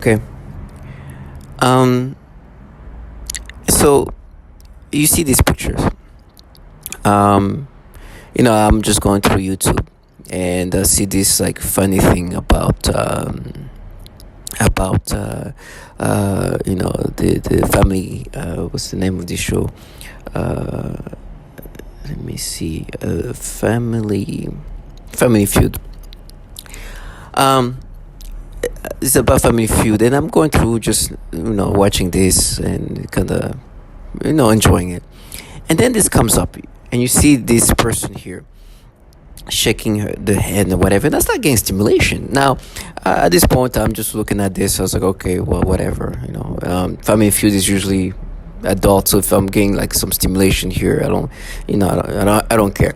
Okay. Um. So you see these pictures. Um. I'm just going through YouTube and I see this like funny thing about the family. What's the name of this show? Uh. Let me see. Family Feud. Um. It's about Family Feud, and I'm going through just watching this and kind of enjoying it. And then this comes up, and you see this person here shaking the head and whatever. That's not getting stimulation. Now, at this point, I'm just looking at this. I was like, okay, well, whatever. Family Feud is usually adult, so if I'm getting like some stimulation here, I don't care.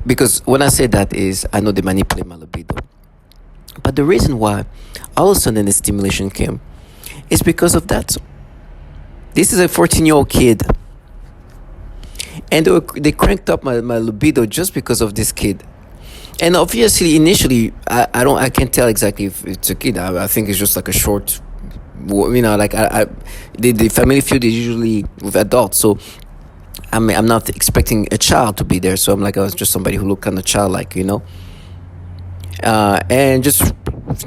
Because when I say that is, I know they manipulate my libido. But the reason why all of a sudden the stimulation came is because of that. This is a 14-year-old kid, and they cranked up my libido just because of this kid. And obviously, initially, I can't tell exactly if it's a kid. I think it's just like a short, like the Family Feud is usually with adults, so I'm not expecting a child to be there. So I'm like, I was just somebody who looked kind of childlike. And just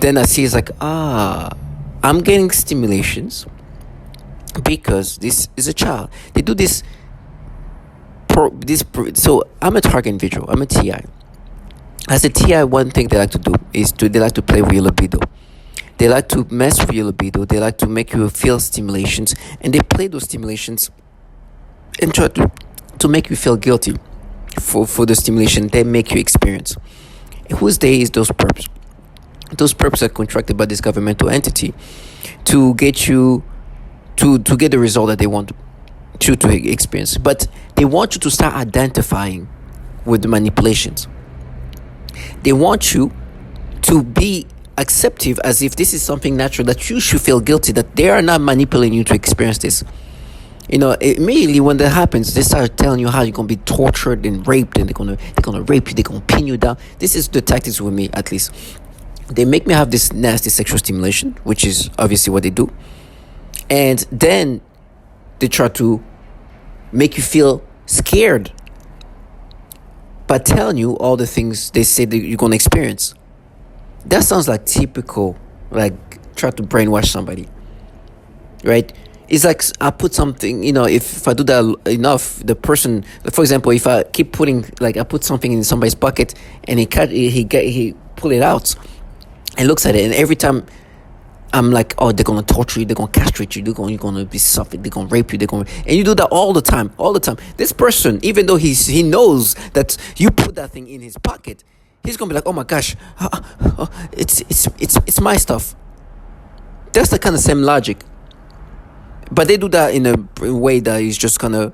then I see it's like, I'm getting stimulations because this is a child. They do this. So I'm a target individual. I'm a TI. As a TI, one thing they like to do is they like to play with your libido. They like to mess with your libido. They like to make you feel stimulations, and they play those stimulations and try to make you feel guilty for the stimulation they make you experience. Whose day is those perps? Those perps are contracted by this governmental entity to get you to get the result that they want you to experience. But they want you to start identifying with the manipulations. They want you to be acceptive as if this is something natural, that you should feel guilty, that they are not manipulating you to experience this. Immediately when that happens, they start telling you how you're gonna be tortured and raped, and they're gonna rape you, they're gonna pin you down. This is the tactics with me, at least. They make me have this nasty sexual stimulation, which is obviously what they do, and then they try to make you feel scared by telling you all the things they say that you're gonna experience. That sounds like typical, like try to brainwash somebody, right? It's like I put something, if I do that enough, the person, for example, if I keep putting, like I put something in somebody's pocket and he pull it out and looks at it, and every time I'm like, oh, they're gonna torture you, they're gonna castrate you, you're gonna be suffered, they're gonna rape you, and you do that all the time. This person, even though he knows that you put that thing in his pocket, he's gonna be like, oh my gosh, it's my stuff. That's the kind of same logic. But they do that in a way that is just kind of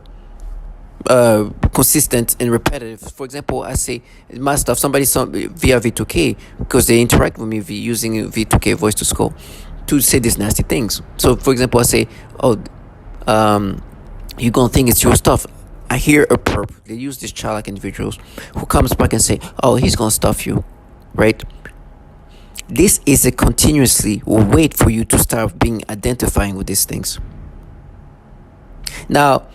consistent and repetitive. For example, I say my stuff, somebody via V2K, because they interact with me using V2K voice to skull to say these nasty things. So, for example, I say, oh, you're going to think it's your stuff. I hear a perp. They use these childlike individuals who comes back and say, oh, he's going to stuff you, right? This is a continuously wait for you to start identifying with these things. Now,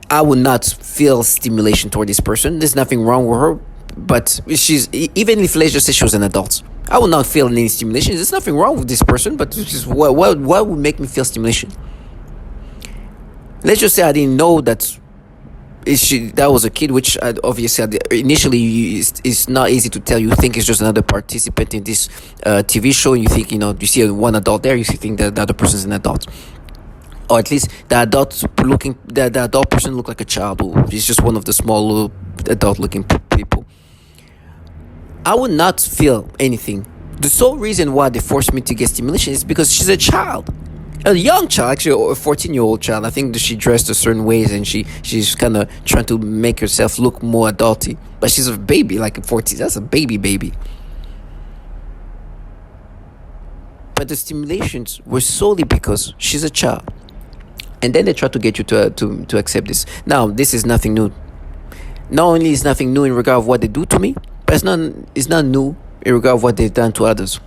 I would not feel stimulation toward this person. There's nothing wrong with her, but even if let's just say she was an adult, I would not feel any stimulation. There's nothing wrong with this person, but what would make me feel stimulation? Let's just say I didn't know that that was a kid, which obviously initially it's not easy to tell. You think it's just another participant in this TV show, and you think you see one adult there, you think that the other person is an adult. Or at least the adult person look like a child, or he's just one of the small little adult looking people. I would not feel anything. The sole reason why they forced me to get stimulation is because she's a child, a young child, actually a 14-year-old child. I think that she dressed a certain ways, and she's kind of trying to make herself look more adulty, but she's a baby, like a 14. That's a baby. But the stimulations were solely because she's a child. And then they try to get you to accept this. Now, this is nothing new. Not only is nothing new in regard of what they do to me, but it's not new in regard of what they've done to others.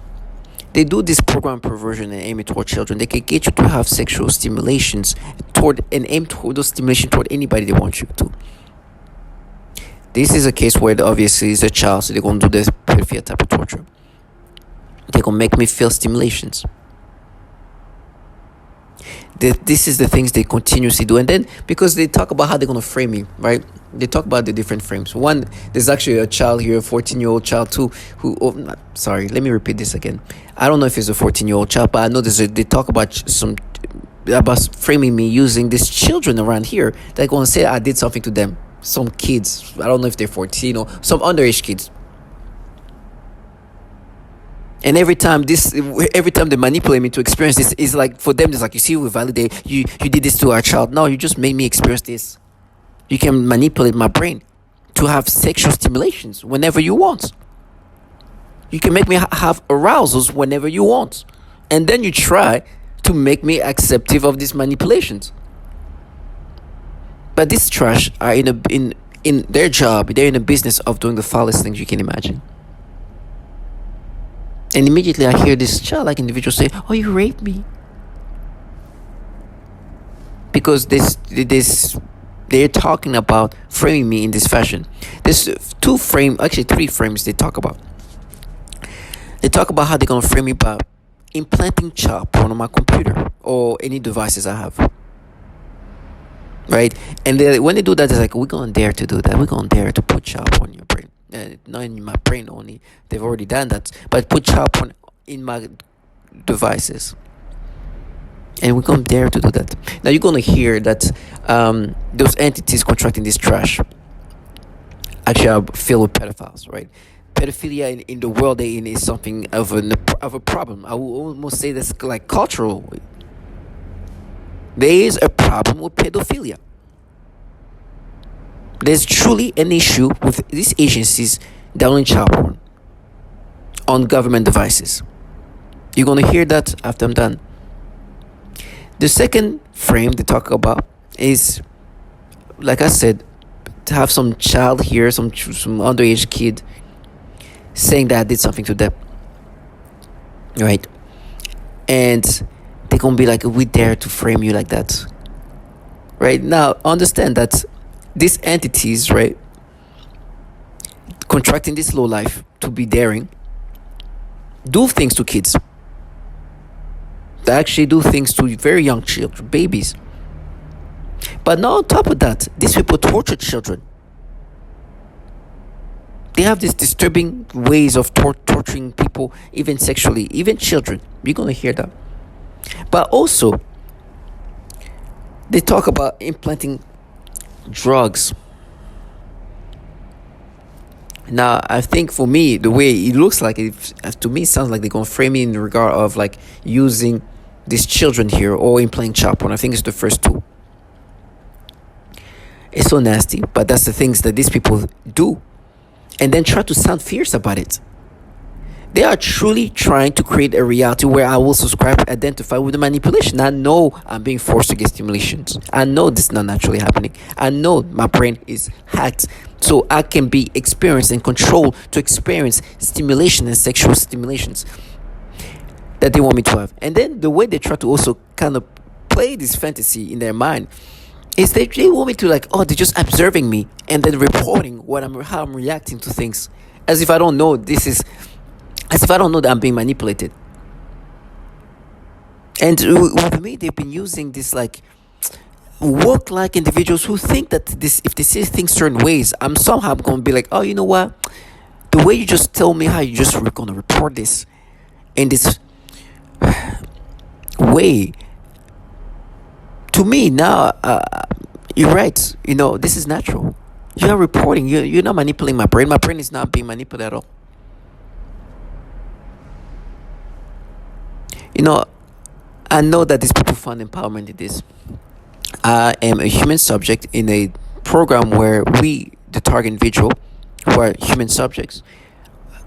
they do this program perversion and aim it toward children. They can get you to have sexual stimulations toward and aim toward those stimulation toward anybody they want you to. This is a case where obviously it's a child, so they're gonna do this pedophilia type of torture. They're gonna make me feel stimulations. This is the things they continuously do. And then because they talk about how they're going to frame me, right? They talk about the different frames. One, there's actually a child here, a 14-year-old child too, sorry, let me repeat this again. I don't know if it's a 14-year-old child, but I know they talk about about framing me using these children around here. They're going to say I did something to them. Some kids, I don't know if they're 14 or some underage kids. And every time they manipulate me to experience this, it's like for them, it's like, you see, we validate you did this to our child. No, you just made me experience this. You can manipulate my brain to have sexual stimulations whenever you want. You can make me have arousals whenever you want. And then you try to make me acceptive of these manipulations. But these trash are in their job, they're in the business of doing the foulest things you can imagine. And immediately I hear this childlike individual say, "Oh, you raped me." Because they're talking about framing me in this fashion. There's three frames they talk about. They talk about how they're going to frame me by implanting child porn on my computer or any devices I have. Right? And when they do that, it's like, we're going to dare to do that. We're going to dare to put child porn in your brain. Not in my brain only. They've already done that. But put child porn in my devices. And we're going to dare to do that. Now you're going to hear that those entities contracting this trash actually are filled with pedophiles, right? Pedophilia in the world they're in is something of a problem. I will almost say that's like cultural. There is a problem with pedophilia. There's truly an issue with these agencies downloading child porn on government devices. You're going to hear that after I'm done. The second frame they talk about is, like I said, to have some child here, some underage kid saying that I did something to them. Right? And they're going to be like, we dare to frame you like that. Right? Now, understand that these entities, right, contracting this low life to be daring, do things to kids. They actually do things to very young children, babies. But now on top of that, these people torture children. They have these disturbing ways of torturing people, even sexually, even children. You're going to hear that. But also, they talk about implanting drugs. Now, I think for me, the way it looks like, to me, it sounds like they're going to frame it in regard of like using these children here or implanting child porn. I think it's the first two. It's so nasty, but that's the things that these people do. And then try to sound fierce about it. They are truly trying to create a reality where I will subscribe, identify with the manipulation. I know I'm being forced to get stimulations. I know this is not naturally happening. I know my brain is hacked, so I can be experienced and controlled to experience stimulation and sexual stimulations that they want me to have. And then the way they try to also kind of play this fantasy in their mind is they want me to like, oh, they're just observing me and then reporting how I'm reacting to things, as if I don't know as if I don't know that I'm being manipulated. And with me, they've been using this like work-like individuals who think that if they say things certain ways, I'm somehow going to be like, oh, you know what? The way you just tell me how you just going to report this in this way, to me now, you're right. You know, this is natural. You are reporting. You're not manipulating my brain. My brain is not being manipulated at all. You know, I know that these people find empowerment in this. I am a human subject in a program where we, the target individual, who are human subjects,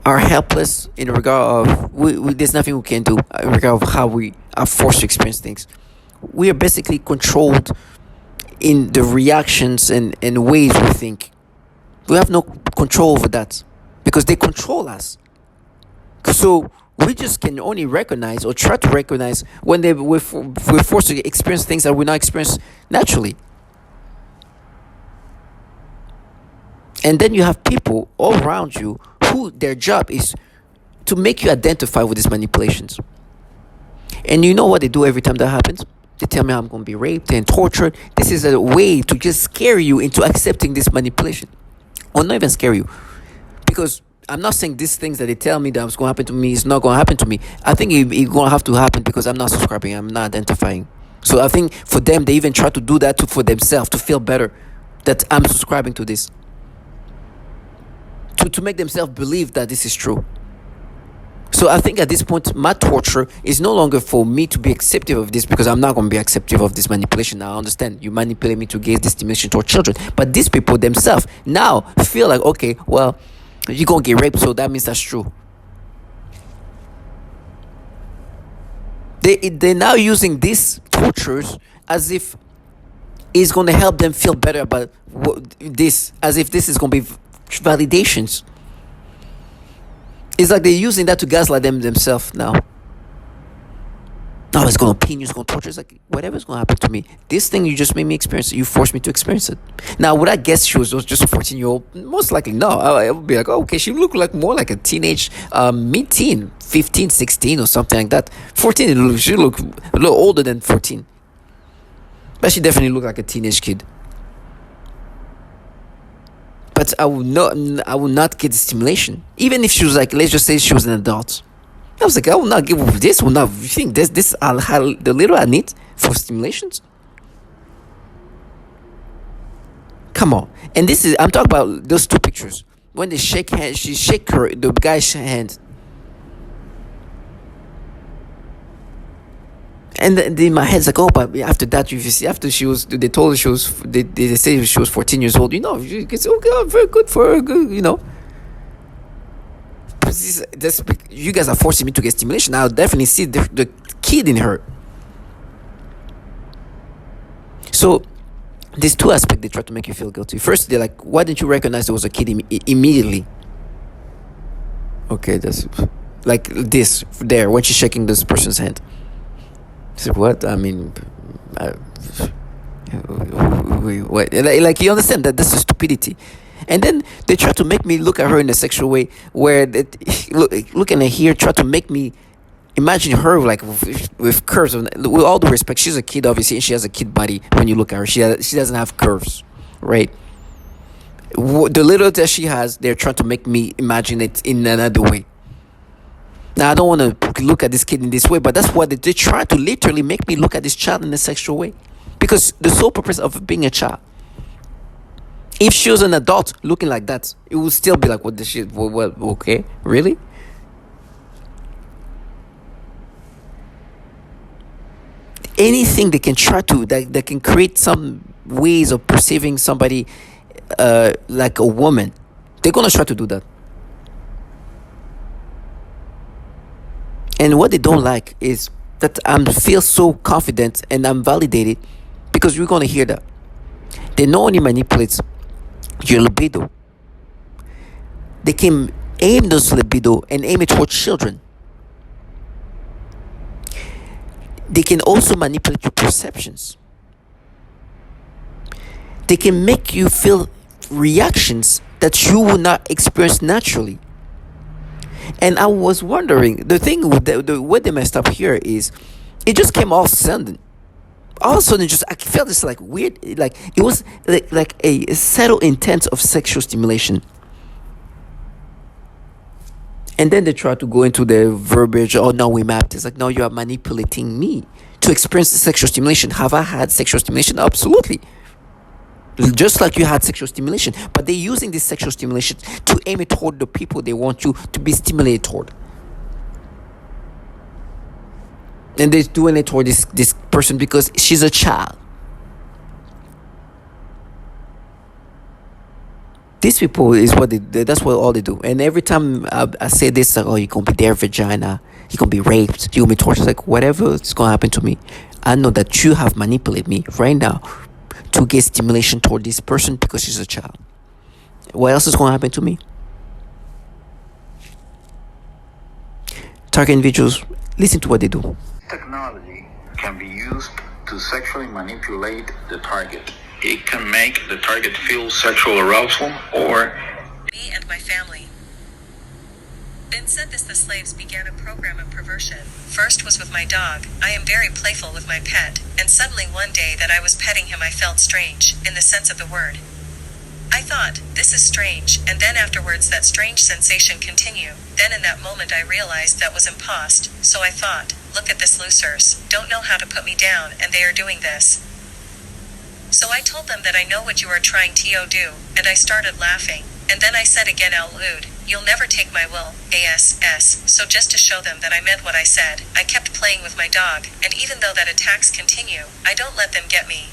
are helpless in regard of there's nothing we can do in regard of how we are forced to experience things. We are basically controlled in the reactions and ways we think. We have no control over that because they control us. So We just can only recognize or try to recognize when we're forced to experience things that we're not experienced naturally. And then you have people all around you who their job is to make you identify with these manipulations. And you know what they do every time that happens? They tell me I'm going to be raped and tortured. This is a way to just scare you into accepting this manipulation. Or not even scare you. Because I'm not saying these things that they tell me that was going to happen to me is not going to happen to me. I think it's going to have to happen because I'm not subscribing. I'm not identifying. So I think for them, they even try to do that for themselves to feel better that I'm subscribing to this. To make themselves believe that this is true. So I think at this point, my torture is no longer for me to be acceptive of this, because I'm not going to be acceptive of this manipulation. Now, I understand you manipulate me to gain this stimulation toward children, but these people themselves now feel like, okay, well, you're going to get raped, so that means that's true. They're now using these tortures as if it's going to help them feel better about this, as if this is going to be validations. It's like they're using that to gaslight themselves now. No, it's going to pain you, it's going to torture. It's like, whatever's going to happen to me. This thing you just made me experience it. You forced me to experience it. Now, would I guess she was just a 14-year-old? Most likely, no. I would be like, oh, okay, she looked like more like a teenage, mid-teen, 15, 16 or something like that. 14, she looked a little older than 14. But she definitely looked like a teenage kid. But I would not get the stimulation. Even if she was like, let's just say she was an adult. I was like, I will not give this. Will not think this. I'll have the little I need for stimulations. Come on. And this is, I'm talking about those two pictures. When they shake hands, she shake the guy's hand. And then in my head, it's like, oh, but after that, you see, after they told her she was, they say she was 14 years old. It's okay, very good for her, good. You guys are forcing me to get stimulation. I'll definitely see the kid in her. So, there's two aspects they try to make you feel guilty. First, they're like, why didn't you recognize there was a kid immediately? Okay, that's like this, there, when she's shaking this person's hand. So what? I mean, what? Like, you understand that this is stupidity. And then they try to make me look at her in a sexual way, where looking at here, try to make me imagine her like with curves. With all due respect, she's a kid, obviously, and she has a kid body. When you look at her, she doesn't have curves, right? The little that she has, they're trying to make me imagine it in another way. Now, I don't want to look at this kid in this way, but that's what they try to literally make me look at this child in a sexual way. Because the sole purpose of being a child, if she was an adult looking like that, it would still be like, what the shit? Well, okay, really? Anything they can try to, that can create some ways of perceiving somebody like a woman, they're going to try to do that. And what they don't like is that I feel so confident and I'm validated, because you're going to hear that. They not only manipulate your libido, they can aim those libido and aim it towards children. They can also manipulate your perceptions. They can make you feel reactions that you will not experience naturally. And I was wondering, the thing with the way they messed up here is, it just came all of a sudden. All of a sudden, I felt this like weird, like it was like a subtle intent of sexual stimulation. And then they try to go into the verbiage, oh, no, we mapped. It's like, no, you are manipulating me to experience the sexual stimulation. Have I had sexual stimulation? Absolutely. Just like you had sexual stimulation. But they're using this sexual stimulation to aim it toward the people they want you to be stimulated toward. And they're doing it toward this person because she's a child. These people is what that's what all they do. And every time I say this, like, oh, you're going to be their vagina, you're going to be raped, you're going to be tortured, like, whatever is going to happen to me, I know that you have manipulated me right now to get stimulation toward this person because she's a child. What else is going to happen to me? target individuals, listen to what they do. Technology can be used to sexually manipulate the target. It can make the target feel sexual arousal or me and my family. Ben said the slaves began a program of perversion. First was with my dog. I am very playful with my pet, and suddenly one day that I was petting him I felt strange, in the sense of the word. I thought, this is strange, and then afterwards that strange sensation continued. Then in that moment I realized that was impost, so I thought, look at this losers, don't know how to put me down, and they are doing this. So I told them that I know what you are trying to do, and I started laughing, and then I said again out loud, you'll never take my will, ASS, so just to show them that I meant what I said, I kept playing with my dog, and even though that attacks continue, I don't let them get me.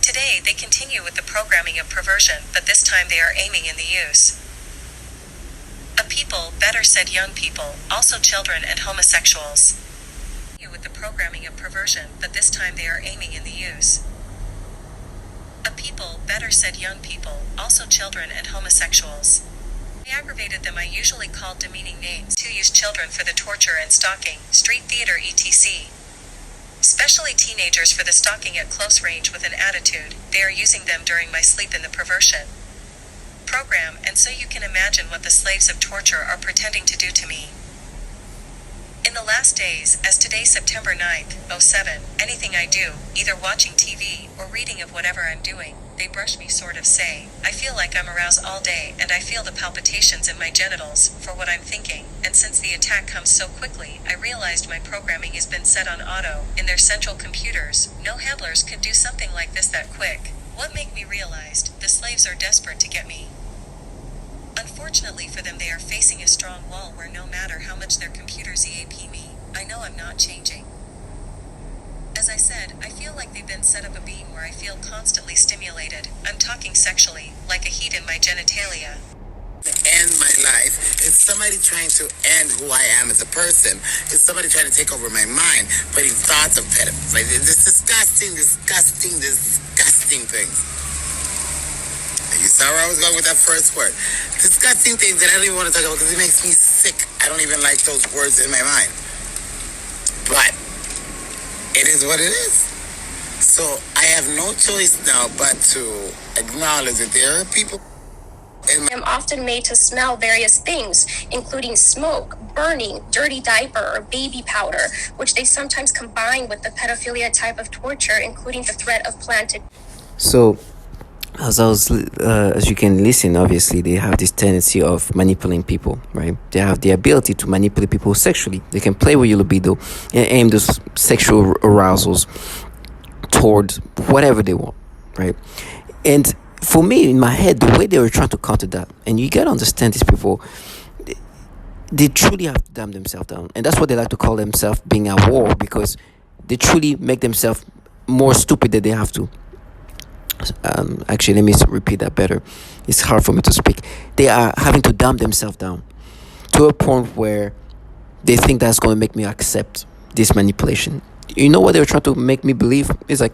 Today they continue with the programming of perversion, but this time they are aiming in the use of people, better said young people, also children and homosexuals. With the programming of perversion, but this time they are aiming in the use of people, better said young people, also children and homosexuals. I aggravated them. I usually called demeaning names to use children for the torture and stalking, street theater etc. Especially teenagers for the stalking at close range with an attitude. They are using them during my sleep in the perversion program, and so you can imagine what the slaves of torture are pretending to do to me. In the last days, as today September 9th, 07, anything I do, either watching TV or reading of whatever I'm doing, they brush me sort of say, I feel like I'm aroused all day and I feel the palpitations in my genitals for what I'm thinking, and since the attack comes so quickly, I realized my programming has been set on auto, in their central computers, no handlers could do something like this that quick. What make me realized, the slaves are desperate to get me. Unfortunately for them they are facing a strong wall where no matter how much their computers EAP me, I know I'm not changing. As I said, I feel like they've been set up a beam where I feel constantly stimulated. I'm talking sexually, like a heat in my genitalia. End my life. It's somebody trying to end who I am as a person. It's somebody trying to take over my mind, putting thoughts of pedophiles. Like this disgusting things. You saw where I was going with that first word. Disgusting things that I don't even want to talk about because it makes me sick. I don't even like those words in my mind. But it is what it is. So I have no choice now but to acknowledge that there are people. I'm often made to smell various things, including smoke, burning, dirty diaper, or baby powder, which they sometimes combine with the pedophilia type of torture, including the threat of planted. So, as you can listen, obviously they have this tendency of manipulating people, right? They have the ability to manipulate people sexually. They can play with your libido and aim those sexual arousals toward whatever they want, right? And for me, in my head, the way they were trying to counter that, and you gotta understand these people, they truly have to dumb themselves down, and that's what they like to call themselves being at war, because they truly make themselves more stupid than they have to. Actually, let me repeat that better. It's hard for me to speak. They are having to dumb themselves down to a point where they think that's going to make me accept this manipulation. You know what they were trying to make me believe? It's like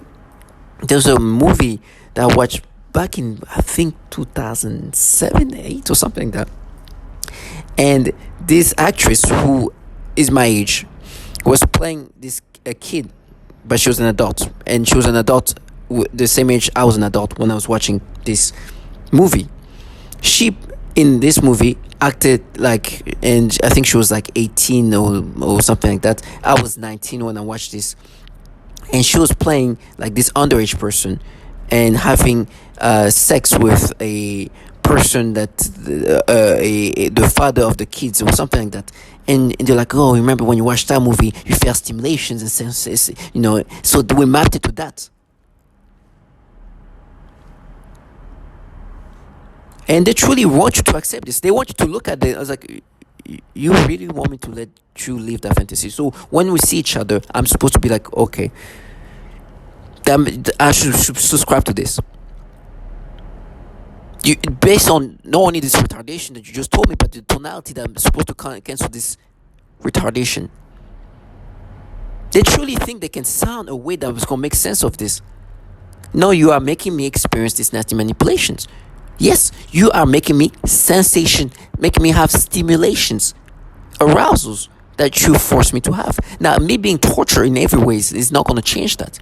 there's a movie that I watched back in, I think, 2007, 8 or something like that. And this actress, who is my age, was playing this a kid, but she was an adult, and she was an adult the same age I was an adult when I was watching this movie. She, in this movie, acted like, and I think she was like 18 or something like that. I was 19 when I watched this, and she was playing like this underage person and having sex with a person that the father of the kids or something like that. And they're like, oh, remember when you watched that movie, you felt stimulations and senses, so we mapped it to that. And they truly want you to accept this. They want you to look at it. I was like, you really want me to let you live that fantasy? So when we see each other, I'm supposed to be like, okay, I should subscribe to this. Based on not only this retardation that you just told me, but the tonality that I'm supposed to cancel this retardation. They truly think they can sound a way that was going to make sense of this. No, you are making me experience these nasty manipulations. Yes, you are making me sensation, making me have stimulations, arousals. that you forced me to have. Now, me being tortured in every way is not going to change that.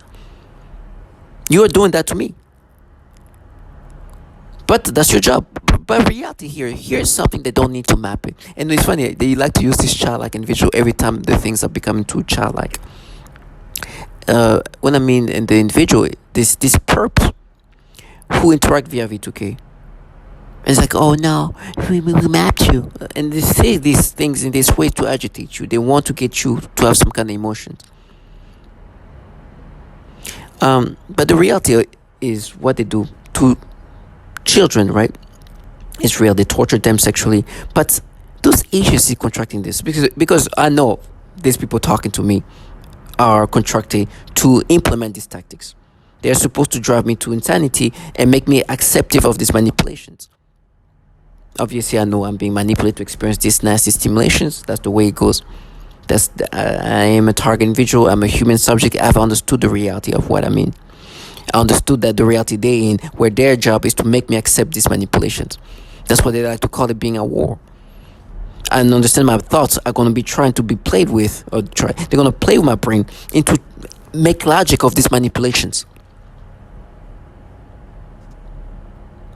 You are doing that to me. But that's your job. But reality here's something they don't need to map it. And it's funny, they like to use this childlike individual every time the things are becoming too childlike. When I mean in the individual, this perp who interact via V2K. It's like, oh no, we mapped you. And they say these things in this way to agitate you. They want to get you to have some kind of emotions. But the reality is what they do to children, right? It's real. They torture them sexually. But those agencies contracting this, because I know these people talking to me are contracting to implement these tactics. They are supposed to drive me to insanity and make me acceptive of these manipulations. Obviously, I know I'm being manipulated to experience these nasty stimulations. That's the way it goes. I am a target individual. I'm a human subject. I've understood the reality of what I mean. I understood that the reality they're in, where their job is to make me accept these manipulations. That's what they like to call it, being a war. And understand my thoughts are going to be trying to be played with, they're going to play with my brain into make logic of these manipulations.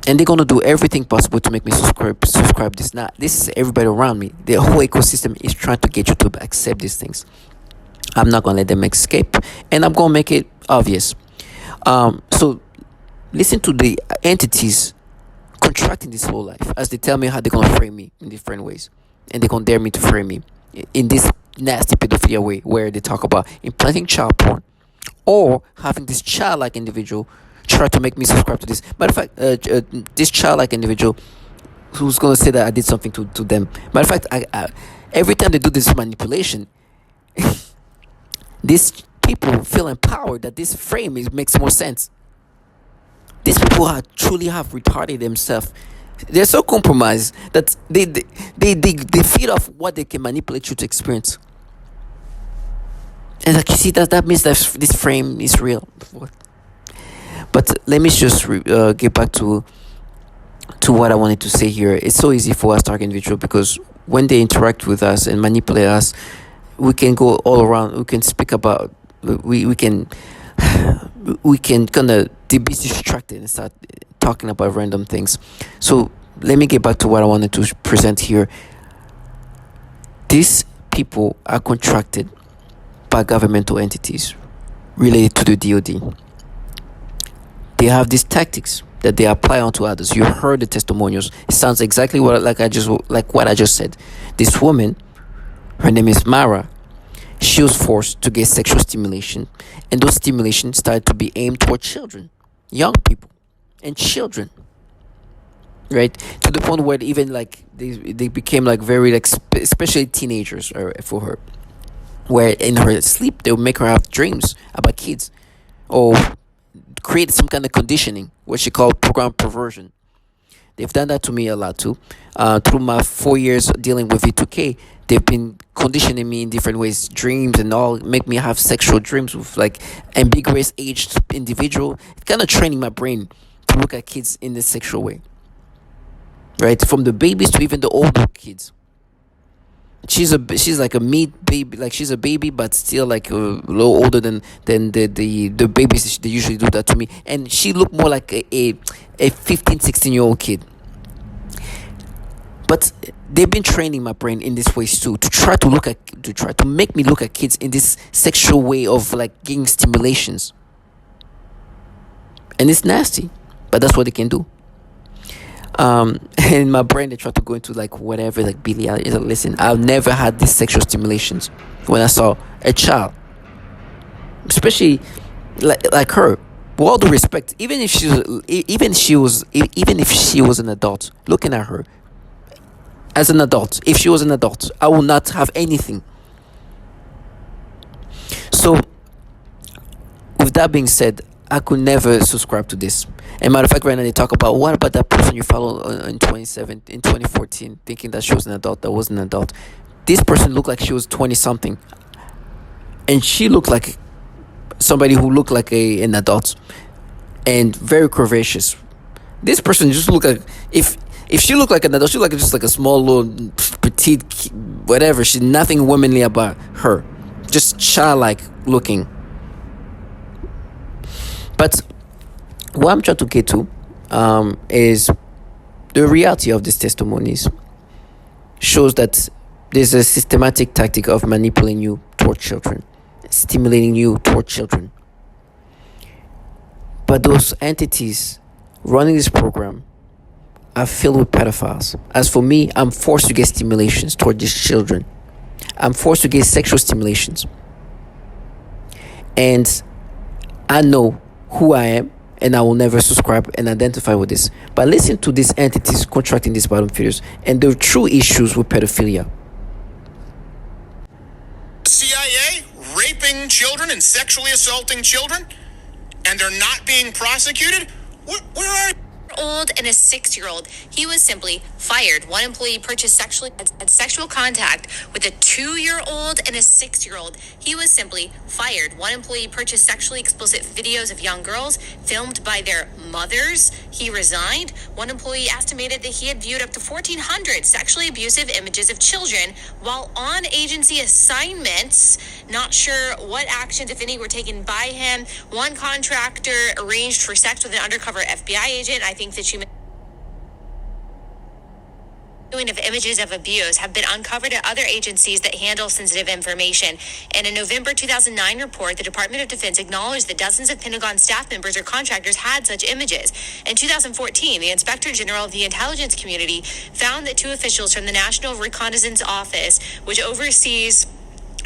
And they're going to do everything possible to make me subscribe this. Now, this is everybody around me. The whole ecosystem is trying to get you to accept these things. I'm not going to let them escape. And I'm going to make it obvious. So, listen to the entities contracting this whole life as they tell me how they're going to frame me in different ways. And they're going to dare me to frame me in this nasty pedophilia way where they talk about implanting child porn or having this childlike individual try to make me subscribe to this. Matter of fact, this childlike individual who's going to say that I did something to them. Matter of fact, I every time they do this manipulation, these people feel empowered that this frame makes more sense. These people truly have retarded themselves. They're so compromised that they feed off what they can manipulate you to experience. And like you see, that means that this frame is real. But let me just get back to what I wanted to say here. It's so easy for us target individual because when they interact with us and manipulate us, we can go all around. We can speak about. We can kind of be distracted and start talking about random things. So let me get back to what I wanted to present here. These people are contracted by governmental entities related to the DoD. They have these tactics that they apply onto others. You heard the testimonials. It sounds exactly what I just said. This woman, her name is Mara. She was forced to get sexual stimulation, and those stimulations started to be aimed toward children, young people, and children. Right, to the point where even like they became like very like especially teenagers for her, where in her sleep they would make her have dreams about kids, or create some kind of conditioning, what she called program perversion. They've done that to me a lot too. Through my 4 years dealing with V2K, they've been conditioning me in different ways, dreams and all, make me have sexual dreams with like ambiguous aged individual, kind of training my brain to look at kids in this sexual way. Right, from the babies to even the older kids. She's like a meat baby, like she's a baby, but still like a little older than the babies. They usually do that to me, and she looked more like a 15-16-year-old kid. But they've been training my brain in this way too, to try to make me look at kids in this sexual way of like getting stimulations, and it's nasty, but that's what they can do. In my brain they try to go into like whatever, like Billy, listen, I've never had these sexual stimulations when I saw a child, especially like her. With all due respect, even if she was an adult, looking at her as an adult, if she was an adult, I would not have anything. So with that being said, I could never subscribe to this. And matter of fact, right now they talk about, what about that person you follow in 2014, thinking that she was an adult, that wasn't an adult. This person looked like she was 20 something, and she looked like somebody who looked like an adult, and very curvaceous. This person just looked like, if If she looked like an adult, she looked like just like a small little petite whatever. She's nothing womanly about her, just childlike looking. But what I'm trying to get to is the reality of these testimonies shows that there's a systematic tactic of manipulating you toward children, stimulating you toward children. But those entities running this program are filled with pedophiles. As for me, I'm forced to get stimulations toward these children. I'm forced to get sexual stimulations. And I know who I am, and I will never subscribe and identify with this. But listen to these entities contracting these bottom feeders and the true issues with pedophilia. CIA raping children and sexually assaulting children, and they're not being prosecuted? Where are old and a 6-year-old. He was simply fired. One employee purchased sexual contact with a 2-year-old and a 6-year-old. He was simply fired. One employee purchased sexually explicit videos of young girls filmed by their mothers. He resigned. One employee estimated that he had viewed up to 1,400 sexually abusive images of children while on agency assignments. Not sure what actions, if any, were taken by him. One contractor arranged for sex with an undercover FBI agent. I think that you of images of abuse have been uncovered at other agencies that handle sensitive information. In a November 2009 report, the Department of Defense acknowledged that dozens of Pentagon staff members or contractors had such images. In 2014, the Inspector General of the Intelligence Community found that 2 officials from the National Reconnaissance Office, which oversees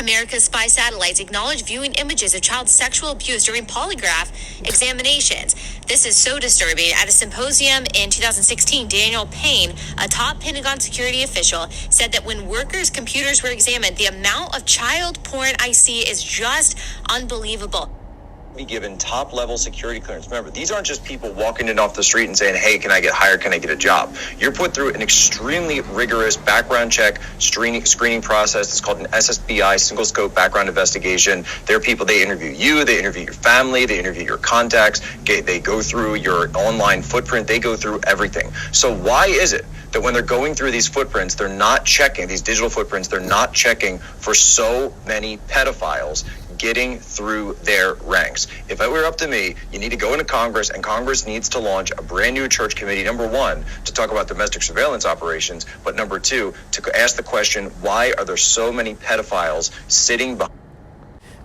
America's spy satellites, acknowledged viewing images of child sexual abuse during polygraph examinations. This is so disturbing. At a symposium in 2016, Daniel Payne, a top Pentagon security official, said that when workers' computers were examined, the amount of child porn I see is just unbelievable. Be given top-level security clearance. Remember, these aren't just people walking in off the street and saying, hey, can I get hired? Can I get a job? You're put through an extremely rigorous background check screening process. It's called an SSBI, single scope background investigation. There are people, they interview you, they interview your family, they interview your contacts, they go through your online footprint, they go through everything. So why is it that when they're going through these footprints, they're not checking, these digital footprints, they're not checking for so many pedophiles getting through their ranks? If it were up to me, you need to go into Congress, and Congress needs to launch a brand new church committee, number 1, to talk about domestic surveillance operations, but number 2, to ask the question, why are there so many pedophiles sitting behind?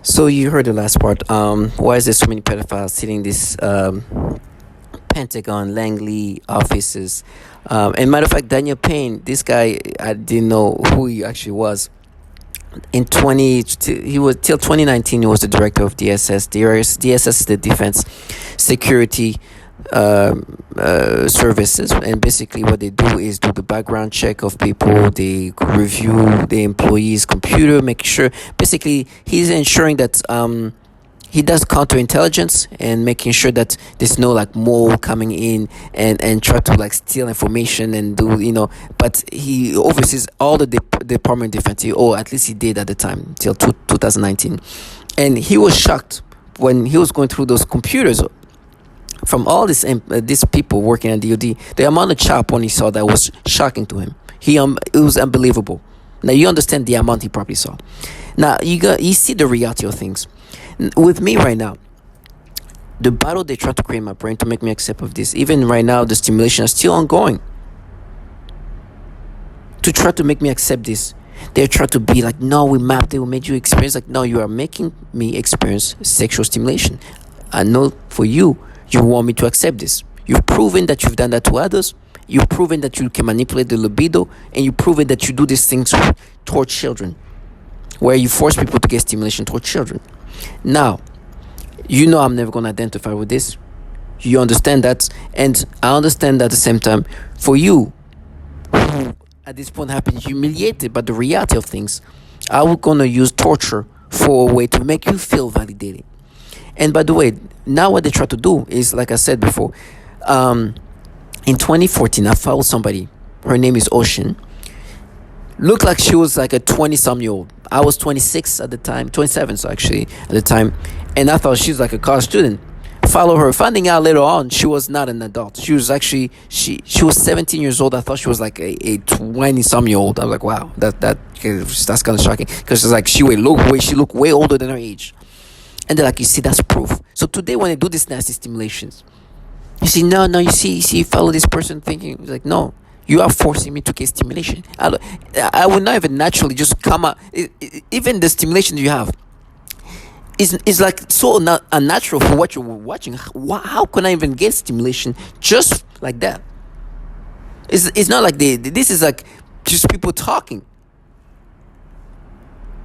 So you heard the last part. Why is there so many pedophiles sitting in this Pentagon, Langley offices? And matter of fact, Daniel Payne, this guy, I didn't know who he actually was. He was till 2019. He was the director of DSS. DSS is the Defense Security Services, and basically what they do is do the background check of people. They review the employee's computer, make sure. Basically, he's ensuring that he does counterintelligence and making sure that there's no like mole coming in and try to like steal information and do, but he oversees all the Department of Defense, or at least he did at the time till 2019. And he was shocked when he was going through those computers from all these people working at DoD. The amount of chop when he saw that was shocking to him. It was unbelievable. Now you understand the amount he probably saw. Now you see the reality of things. With me right now, the battle they try to create in my brain to make me accept of this, even right now, the stimulation is still ongoing. To try to make me accept this, they try to be like, no, we mapped it, we made you experience. Like, no, you are making me experience sexual stimulation. I know for you want me to accept this. You've proven that you've done that to others. You've proven that you can manipulate the libido, and you've proven that you do these things toward children, where you force people to get stimulation toward children. Now, I'm never going to identify with this. You understand that? And I understand that at the same time, for you, who at this point have been humiliated by the reality of things, I was going to use torture for a way to make you feel validated. And by the way, now what they try to do is, like I said before, in 2014, I followed somebody. Her name is Ocean. Looked like she was like a 20-some-year-old. I was 26 at the time, 27 so actually at the time, and I thought she was like a college student. follow her, finding out later on she was not an adult. She was actually she was 17 years old. I thought she was like a 20-some-year-old. I was like, wow, that's kind of shocking, because it's like she looked way older than her age. And they're like, you see, that's proof. So today when they do these nasty stimulations, you see, no, you see, follow this person thinking, like, no, you are forcing me to get stimulation. I would not even naturally just come out. Even the stimulation you have is like so unnatural for what you're watching. How can I even get stimulation just like that? It's not like this is like just people talking.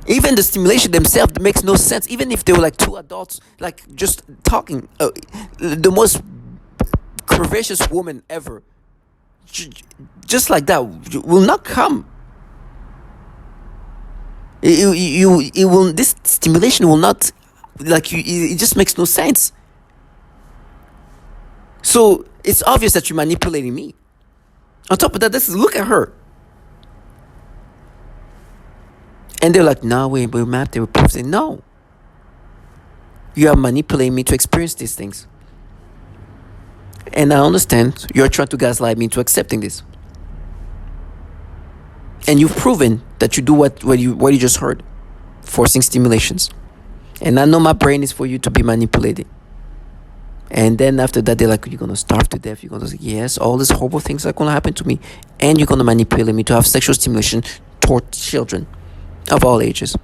Even the stimulation themselves makes no sense. Even if they were like two adults, like just talking, the most curvaceous woman ever, just like that, will not come. It will. This stimulation will not, like you. It just makes no sense. So it's obvious that you're manipulating me. On top of that, look at her. And they're like, no, we're mapped, they were proof. Say, no. You are manipulating me to experience these things. And I understand you're trying to gaslight me into accepting this. And you've proven that you do what you just heard. Forcing stimulations. And I know my brain is for you to be manipulated. And then after that, they're like, you're going to starve to death. You're going to say, yes, all these horrible things are going to happen to me. And you're going to manipulate me to have sexual stimulation toward children of all ages.